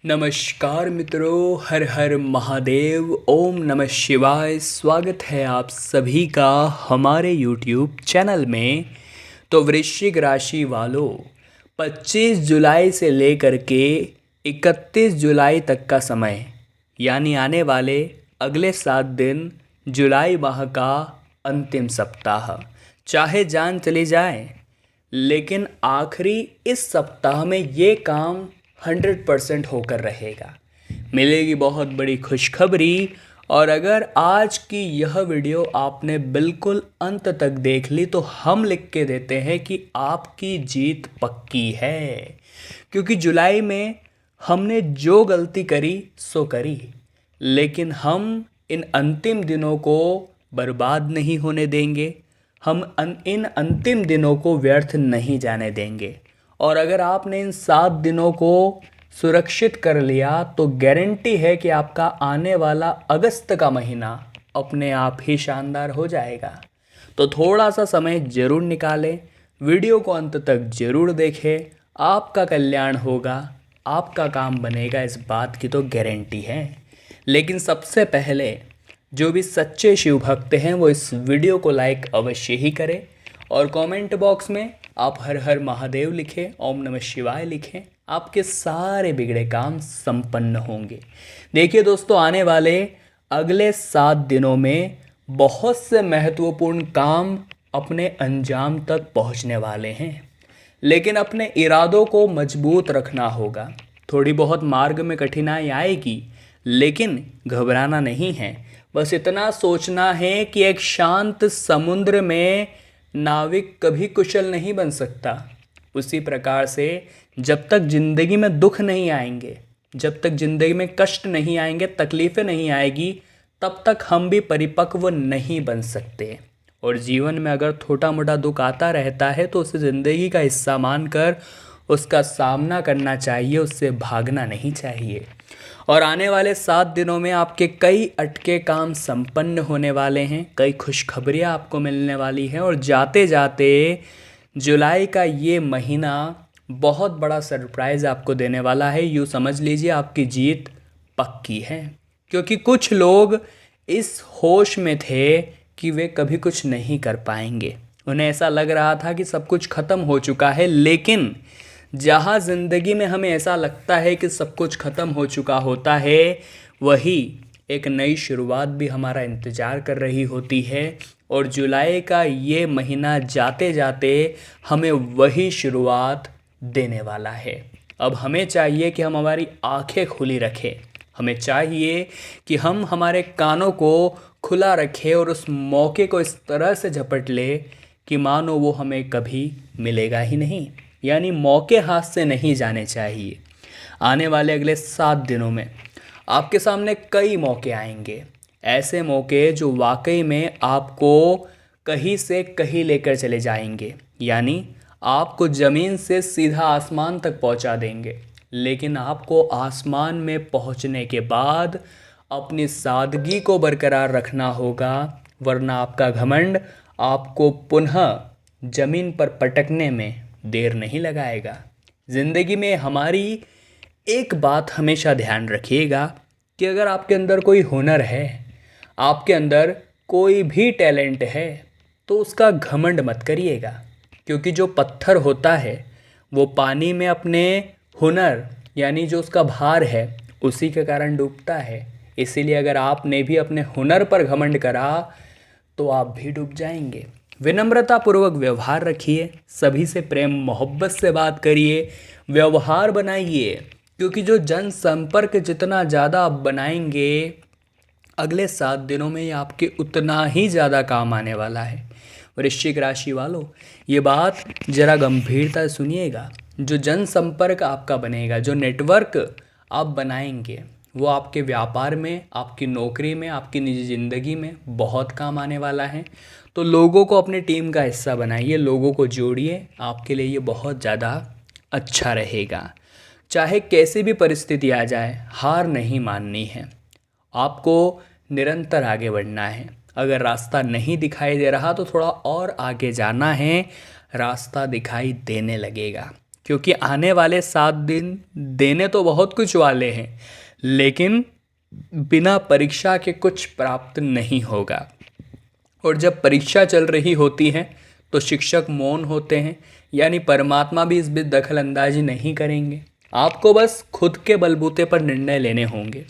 नमस्कार मित्रों, हर हर महादेव, ओम नमः शिवाय। स्वागत है आप सभी का हमारे YouTube चैनल में। तो वृश्चिक राशि वालों, 25 जुलाई से लेकर के 31 जुलाई तक का समय, यानी आने वाले अगले 7 दिन, जुलाई माह का अंतिम सप्ताह, चाहे जान चली जाए लेकिन आखिरी इस सप्ताह में ये काम 100% होकर रहेगा। मिलेगी बहुत बड़ी खुशखबरी। और अगर आज की यह वीडियो आपने बिल्कुल अंत तक देख ली तो हम लिख के देते हैं कि आपकी जीत पक्की है, क्योंकि जुलाई में हमने जो गलती करी सो करी, लेकिन हम इन अंतिम दिनों को बर्बाद नहीं होने देंगे। हम इन अंतिम दिनों को व्यर्थ नहीं जाने देंगे। और अगर आपने इन 7 दिनों को सुरक्षित कर लिया तो गारंटी है कि आपका आने वाला अगस्त का महीना अपने आप ही शानदार हो जाएगा। तो थोड़ा सा समय ज़रूर निकालें, वीडियो को अंत तक ज़रूर देखें। आपका कल्याण होगा, आपका काम बनेगा, इस बात की तो गारंटी है। लेकिन सबसे पहले जो भी सच्चे शिव भक्त हैं वो इस वीडियो को लाइक अवश्य ही करें और कमेंट बॉक्स में आप हर हर महादेव लिखें, ओम नमः शिवाय लिखें। आपके सारे बिगड़े काम संपन्न होंगे। देखिए दोस्तों, आने वाले अगले 7 दिनों में बहुत से महत्वपूर्ण काम अपने अंजाम तक पहुंचने वाले हैं, लेकिन अपने इरादों को मजबूत रखना होगा। थोड़ी बहुत मार्ग में कठिनाई आएगी, लेकिन घबराना नहीं है। बस इतना सोचना है कि एक शांत समुद्र में नाविक कभी कुशल नहीं बन सकता। उसी प्रकार से जब तक ज़िंदगी में दुख नहीं आएंगे, जब तक ज़िंदगी में कष्ट नहीं आएंगे, तकलीफ़ें नहीं आएगी, तब तक हम भी परिपक्व नहीं बन सकते। और जीवन में अगर छोटा मोटा दुख आता रहता है तो उसे ज़िंदगी का हिस्सा मानकर उसका सामना करना चाहिए, उससे भागना नहीं चाहिए। और आने वाले 7 दिनों में आपके कई अटके काम संपन्न होने वाले हैं, कई खुशखबरियाँ आपको मिलने वाली हैं। और जाते जाते जुलाई का ये महीना बहुत बड़ा सरप्राइज़ आपको देने वाला है। यूँ समझ लीजिए आपकी जीत पक्की है, क्योंकि कुछ लोग इस होश में थे कि वे कभी कुछ नहीं कर पाएंगे। उन्हें ऐसा लग रहा था कि सब कुछ ख़त्म हो चुका है, लेकिन जहाँ ज़िंदगी में हमें ऐसा लगता है कि सब कुछ ख़त्म हो चुका होता है, वही एक नई शुरुआत भी हमारा इंतज़ार कर रही होती है। और जुलाई का ये महीना जाते जाते हमें वही शुरुआत देने वाला है। अब हमें चाहिए कि हम हमारी आंखें खुली रखें, हमें चाहिए कि हम हमारे कानों को खुला रखें और उस मौके को इस तरह से झपट ले कि मानो वो हमें कभी मिलेगा ही नहीं। यानी मौके हाथ से नहीं जाने चाहिए। आने वाले अगले 7 दिनों में आपके सामने कई मौके आएंगे, ऐसे मौके जो वाकई में आपको कहीं से कहीं लेकर चले जाएंगे, यानी आपको ज़मीन से सीधा आसमान तक पहुंचा देंगे। लेकिन आपको आसमान में पहुंचने के बाद अपनी सादगी को बरकरार रखना होगा, वरना आपका घमंड आपको पुनः ज़मीन पर पटकने में देर नहीं लगाएगा। ज़िंदगी में हमारी एक बात हमेशा ध्यान रखिएगा कि अगर आपके अंदर कोई हुनर है, आपके अंदर कोई भी टैलेंट है, तो उसका घमंड मत करिएगा। क्योंकि जो पत्थर होता है वो पानी में अपने हुनर, यानी जो उसका भार है, उसी के कारण डूबता है। इसीलिए अगर आपने भी अपने हुनर पर घमंड करा तो आप भी डूब जाएंगे। विनम्रतापूर्वक व्यवहार रखिए, सभी से प्रेम मोहब्बत से बात करिए, व्यवहार बनाइए, क्योंकि जो जनसंपर्क जितना ज़्यादा आप बनाएंगे अगले 7 दिनों में ये आपके उतना ही ज़्यादा काम आने वाला है। वृश्चिक राशि वालों, ये बात ज़रा गंभीरता से सुनिएगा। जो जनसंपर्क आपका बनेगा, जो नेटवर्क आप बनाएंगे, वो आपके व्यापार में, आपकी नौकरी में, आपकी निजी ज़िंदगी में बहुत काम आने वाला है। तो लोगों को अपनी टीम का हिस्सा बनाइए, लोगों को जोड़िए, आपके लिए ये बहुत ज़्यादा अच्छा रहेगा। चाहे कैसी भी परिस्थिति आ जाए, हार नहीं माननी है, आपको निरंतर आगे बढ़ना है। अगर रास्ता नहीं दिखाई दे रहा तो थोड़ा और आगे जाना है, रास्ता दिखाई देने लगेगा। क्योंकि आने वाले 7 दिन देने तो बहुत कुछ वाले हैं, लेकिन बिना परीक्षा के कुछ प्राप्त नहीं होगा। और जब परीक्षा चल रही होती है तो शिक्षक मौन होते हैं, यानी परमात्मा भी इस बीच दखल अंदाजी नहीं करेंगे। आपको बस खुद के बलबूते पर निर्णय लेने होंगे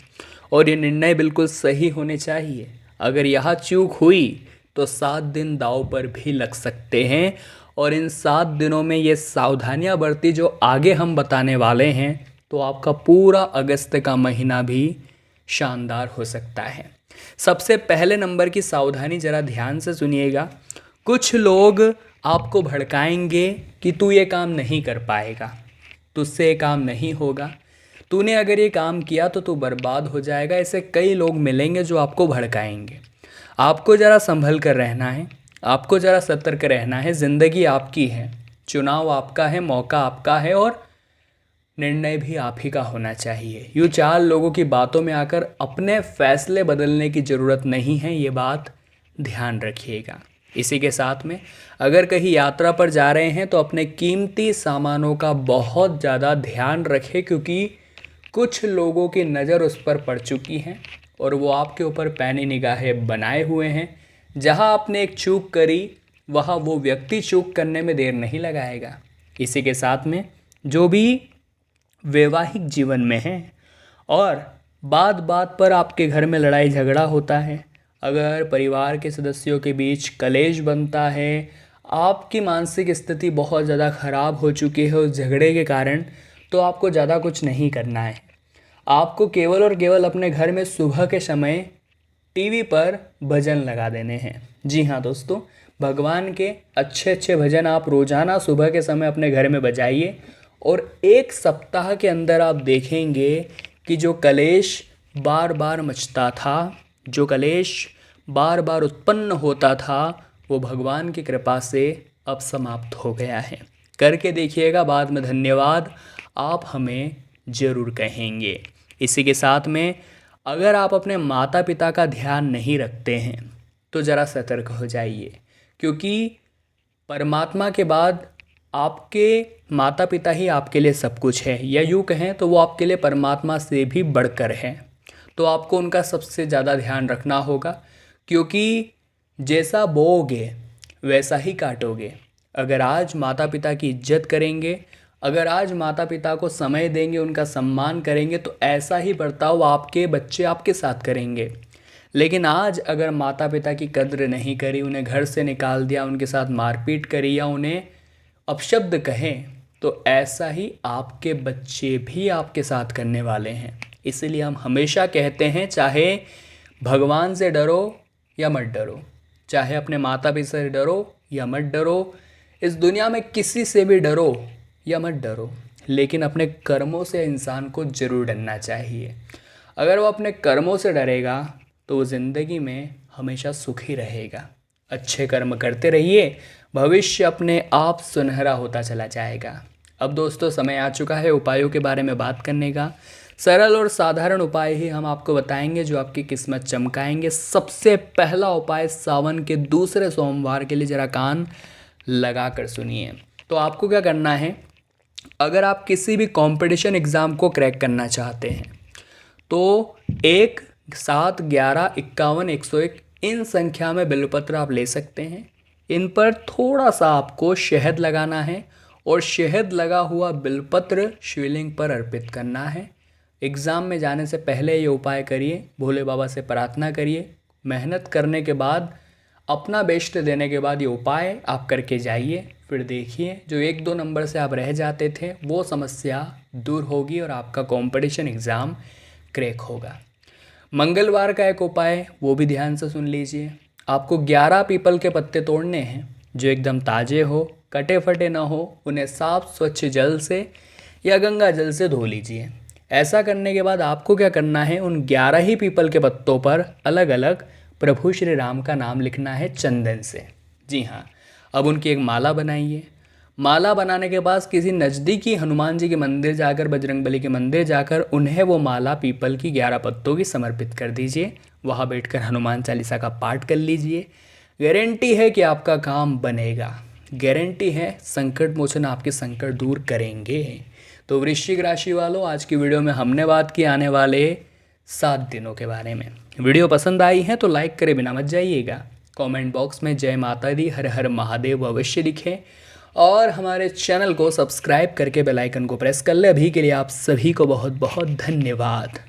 और ये निर्णय बिल्कुल सही होने चाहिए। अगर यहाँ चूक हुई तो 7 दिन दांव पर भी लग सकते हैं, और इन 7 दिनों में ये सावधानियां बरती जो आगे हम बताने वाले हैं, तो आपका पूरा अगस्त का महीना भी शानदार हो सकता है। सबसे पहले नंबर की सावधानी ज़रा ध्यान से सुनिएगा। कुछ लोग आपको भड़काएंगे कि तू ये काम नहीं कर पाएगा, तुझसे ये काम नहीं होगा, तूने अगर ये काम किया तो तू बर्बाद हो जाएगा। ऐसे कई लोग मिलेंगे जो आपको भड़काएंगे। आपको ज़रा संभल कर रहना है, आपको ज़रा सतर्क रहना है। ज़िंदगी आपकी है, चुनाव आपका है, मौका आपका है और निर्णय भी आप ही का होना चाहिए। यूँ 4 लोगों की बातों में आकर अपने फैसले बदलने की ज़रूरत नहीं है, ये बात ध्यान रखिएगा। इसी के साथ में अगर कहीं यात्रा पर जा रहे हैं तो अपने कीमती सामानों का बहुत ज़्यादा ध्यान रखें, क्योंकि कुछ लोगों की नज़र उस पर पड़ चुकी है और वो आपके ऊपर पैनी निगाहें बनाए हुए हैं। जहां आपने एक चूक करी वहां वो व्यक्ति चूक करने में देर नहीं लगाएगा। इसी के साथ में जो भी वैवाहिक जीवन में है और बात बात पर आपके घर में लड़ाई झगड़ा होता है, अगर परिवार के सदस्यों के बीच कलेश बनता है, आपकी मानसिक स्थिति बहुत ज़्यादा ख़राब हो चुकी है उस झगड़े के कारण, तो आपको ज़्यादा कुछ नहीं करना है। आपको केवल और केवल अपने घर में सुबह के समय टीवी पर भजन लगा देने हैं। जी हाँ दोस्तों, भगवान के अच्छे अच्छे भजन आप रोज़ाना सुबह के समय अपने घर में बजाइए और 1 सप्ताह के अंदर आप देखेंगे कि जो कलेश बार बार मचता था, जो कलेश बार बार उत्पन्न होता था, वो भगवान की कृपा से अब समाप्त हो गया है। करके देखिएगा, बाद में धन्यवाद आप हमें ज़रूर कहेंगे। इसी के साथ में अगर आप अपने माता पिता का ध्यान नहीं रखते हैं तो ज़रा सतर्क हो जाइए, क्योंकि परमात्मा के बाद आपके माता पिता ही आपके लिए सब कुछ है, या यूँ कहें तो वो आपके लिए परमात्मा से भी बढ़कर है। तो आपको उनका सबसे ज़्यादा ध्यान रखना होगा, क्योंकि जैसा बोओगे वैसा ही काटोगे। अगर आज माता पिता की इज्जत करेंगे, अगर आज माता पिता को समय देंगे, उनका सम्मान करेंगे, तो ऐसा ही बर्ताव आपके बच्चे आपके साथ करेंगे। लेकिन आज अगर माता पिता की कद्र नहीं करी, उन्हें घर से निकाल दिया, उनके साथ मारपीट करी या उन्हें अपशब्द कहें, तो ऐसा ही आपके बच्चे भी आपके साथ करने वाले हैं। इसलिए हम हमेशा कहते हैं, चाहे भगवान से डरो या मत डरो, चाहे अपने माता पिता से डरो या मत डरो, इस दुनिया में किसी से भी डरो या मत डरो, लेकिन अपने कर्मों से इंसान को ज़रूर डरना चाहिए। अगर वो अपने कर्मों से डरेगा तो वो ज़िंदगी में हमेशा सुखी रहेगा। अच्छे कर्म करते रहिए, भविष्य अपने आप सुनहरा होता चला जाएगा। अब दोस्तों, समय आ चुका है उपायों के बारे में बात करने का। सरल और साधारण उपाय ही हम आपको बताएंगे जो आपकी किस्मत चमकाएंगे। सबसे पहला उपाय, सावन के दूसरे सोमवार के लिए ज़रा कान लगा कर सुनिए। तो आपको क्या करना है, अगर आप किसी भी कंपटीशन एग्ज़ाम को क्रैक करना चाहते हैं तो 1, 7, 11, 51, 101 इन संख्या में बिल्वपत्र आप ले सकते हैं। इन पर थोड़ा सा आपको शहद लगाना है और शहद लगा हुआ बिल्वपत्र शिवलिंग पर अर्पित करना है। एग्ज़ाम में जाने से पहले ये उपाय करिए, भोले बाबा से प्रार्थना करिए। मेहनत करने के बाद, अपना बेस्ट देने के बाद ये उपाय आप करके जाइए। फिर देखिए, जो 1-2 नंबर से आप रह जाते थे वो समस्या दूर होगी और आपका कंपटीशन एग्ज़ाम क्रैक होगा। मंगलवार का एक उपाय, वो भी ध्यान से सुन लीजिए। आपको 11 पीपल के पत्ते तोड़ने हैं जो एकदम ताज़े हो, कटे फटे ना हो। उन्हें साफ स्वच्छ जल से या गंगा जल से धो लीजिए। ऐसा करने के बाद आपको क्या करना है, उन 11 ही पीपल के पत्तों पर अलग अलग प्रभु श्री राम का नाम लिखना है चंदन से। जी हाँ, अब उनकी एक माला बनाइए। माला बनाने के बाद किसी नज़दीकी हनुमान जी के मंदिर जाकर, बजरंगबली के मंदिर जाकर उन्हें वो माला पीपल की 11 पत्तों की समर्पित कर दीजिए। वहाँ बैठकर हनुमान चालीसा का पाठ कर लीजिए। गारंटी है कि आपका काम बनेगा। गारंटी है संकट मोचन आपके संकट दूर करेंगे। तो वृश्चिक राशि वालों, आज की वीडियो में हमने बात की आने वाले 7 दिनों के बारे में। वीडियो पसंद आई है तो लाइक करे बिना मत जाइएगा। कमेंट बॉक्स में जय माता दी, हर हर महादेव अवश्य लिखें और हमारे चैनल को सब्सक्राइब करके बेल आइकन को प्रेस कर ले। अभी के लिए आप सभी को बहुत बहुत धन्यवाद।